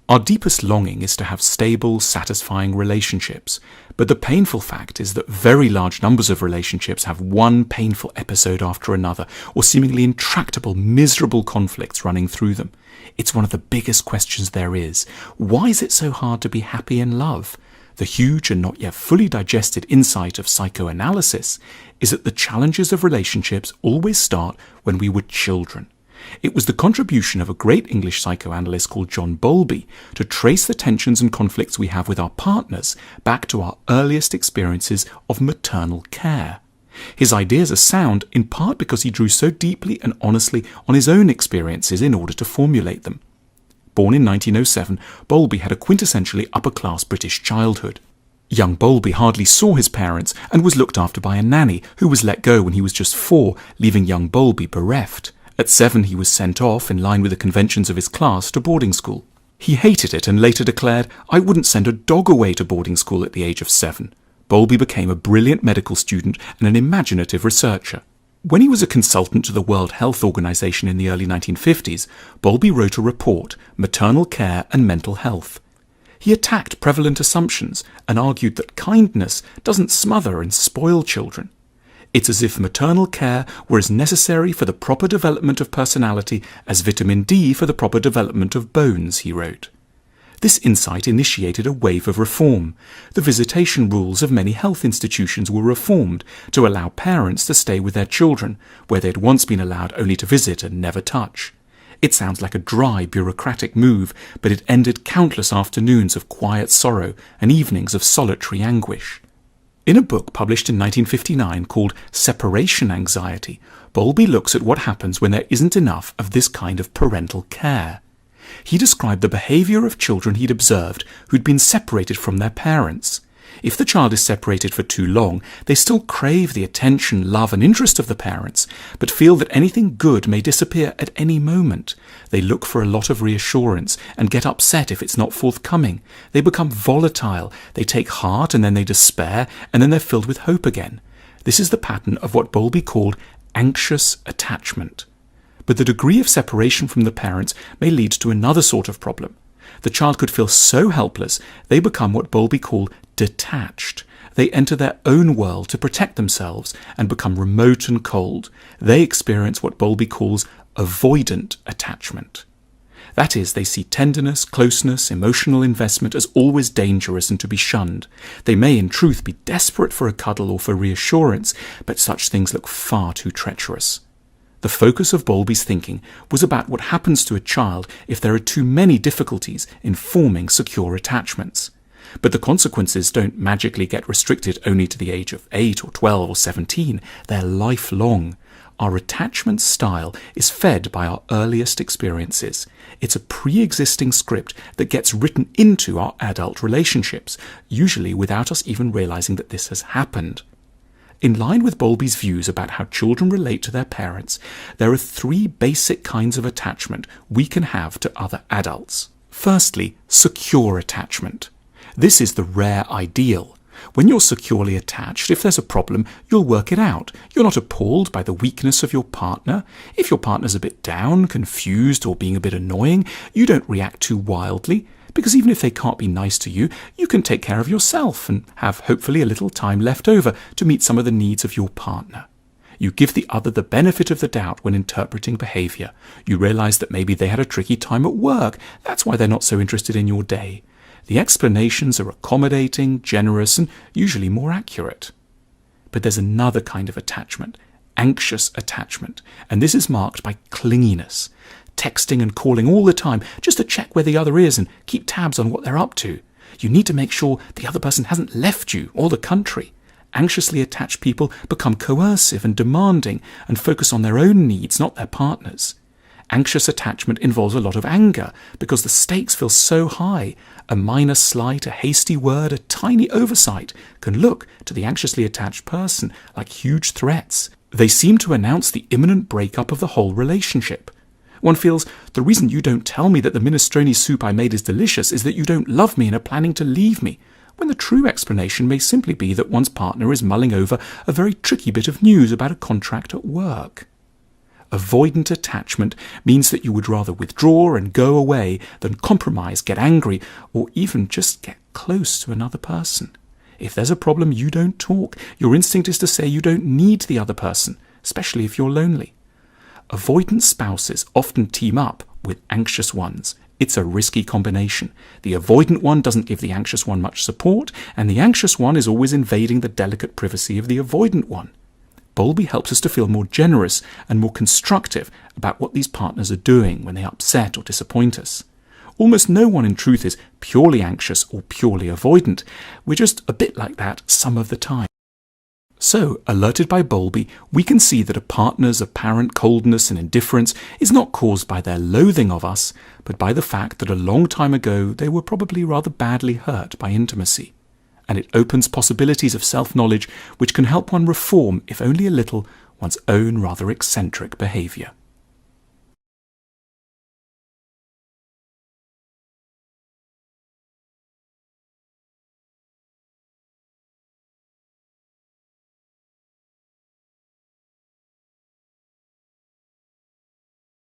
Our deepest longing is to have stable, satisfying relationships, but the painful fact is that very large numbers of relationships have one painful episode after another, or seemingly intractable, miserable conflicts running through them. It's one of the biggest questions there is. Why is it so hard to be happy in love? The huge and not yet fully digested insight of psychoanalysis is that the challenges of relationships always start when we were children. It was the contribution of a great English psychoanalyst called John Bowlby to trace the tensions and conflicts we have with our partners back to our earliest experiences of maternal care. His ideas are sound in part because he drew so deeply and honestly on his own experiences in order to formulate them. Born in 1907, Bowlby had a quintessentially upper-class British childhood. Young Bowlby hardly saw his parents and was looked after by a nanny who was let go when he was just 4, leaving young Bowlby bereft. At 7, he was sent off, in line with the conventions of his class, to boarding school. He hated it and later declared, "I wouldn't send a dog away to boarding school at the age of 7. Bowlby became a brilliant medical student and an imaginative researcher. When he was a consultant to the World Health Organization in the early 1950s, Bowlby wrote a report, Maternal Care and Mental Health. He attacked prevalent assumptions and argued that kindness doesn't smother and spoil children. It's as if maternal care were as necessary for the proper development of personality as vitamin D for the proper development of bones, he wrote. This insight initiated a wave of reform. The visitation rules of many health institutions were reformed to allow parents to stay with their children, where they had once been allowed only to visit and never touch. It sounds like a dry, bureaucratic move, but it ended countless afternoons of quiet sorrow and evenings of solitary anguish. In a book published in 1959 called Separation Anxiety, Bowlby looks at what happens when there isn't enough of this kind of parental care. He described the behaviour of children he'd observed who'd been separated from their parents. If the child is separated for too long, they still crave the attention, love and interest of the parents, but feel that anything good may disappear at any moment. They look for a lot of reassurance and get upset if it's not forthcoming. They become volatile, they take heart and then they despair, and then they're filled with hope again. This is the pattern of what Bowlby called anxious attachment. But the degree of separation from the parents may lead to another sort of problem. The child could feel so helpless, they become what Bowlby called detached. They enter their own world to protect themselves and become remote and cold. They experience what Bowlby calls avoidant attachment. That is, they see tenderness, closeness, emotional investment as always dangerous and to be shunned. They may in truth be desperate for a cuddle or for reassurance, but such things look far too treacherous. The focus of Bowlby's thinking was about what happens to a child if there are too many difficulties in forming secure attachments. But the consequences don't magically get restricted only to the age of 8 or 12 or 17. They're lifelong. Our attachment style is fed by our earliest experiences. It's a pre-existing script that gets written into our adult relationships, usually without us even realizing that this has happened. In line with Bowlby's views about how children relate to their parents, there are 3 basic kinds of attachment we can have to other adults. Firstly, secure attachment. This is the rare ideal. When you're securely attached, if there's a problem, you'll work it out. You're not appalled by the weakness of your partner. If your partner's a bit down, confused, or being a bit annoying, you don't react too wildly, because even if they can't be nice to you, you can take care of yourself and have hopefully a little time left over to meet some of the needs of your partner. You give the other the benefit of the doubt when interpreting behaviour. You realise that maybe they had a tricky time at work. That's why they're not so interested in your day. The explanations are accommodating, generous, and usually more accurate. But there's another kind of attachment, anxious attachment, and this is marked by clinginess, texting and calling all the time just to check where the other is and keep tabs on what they're up to. You need to make sure the other person hasn't left you or the country. Anxiously attached people become coercive and demanding and focus on their own needs, not their partner's. Anxious attachment involves a lot of anger because the stakes feel so high. A minor slight, a hasty word, a tiny oversight can look to the anxiously attached person like huge threats. They seem to announce the imminent breakup of the whole relationship. One feels, the reason you don't tell me that the minestrone soup I made is delicious is that you don't love me and are planning to leave me, when the true explanation may simply be that one's partner is mulling over a very tricky bit of news about a contract at work. Avoidant attachment means that you would rather withdraw and go away than compromise, get angry, or even just get close to another person. If there's a problem, you don't talk. Your instinct is to say you don't need the other person, especially if you're lonely. Avoidant spouses often team up with anxious ones. It's a risky combination. The avoidant one doesn't give the anxious one much support, and the anxious one is always invading the delicate privacy of the avoidant one. Bowlby helps us to feel more generous and more constructive about what these partners are doing when they upset or disappoint us. Almost no one in truth is purely anxious or purely avoidant. We're just a bit like that some of the time. So, alerted by Bowlby, we can see that a partner's apparent coldness and indifference is not caused by their loathing of us, but by the fact that a long time ago they were probably rather badly hurt by intimacy. And it opens possibilities of self-knowledge which can help one reform, if only a little, one's own rather eccentric behaviour.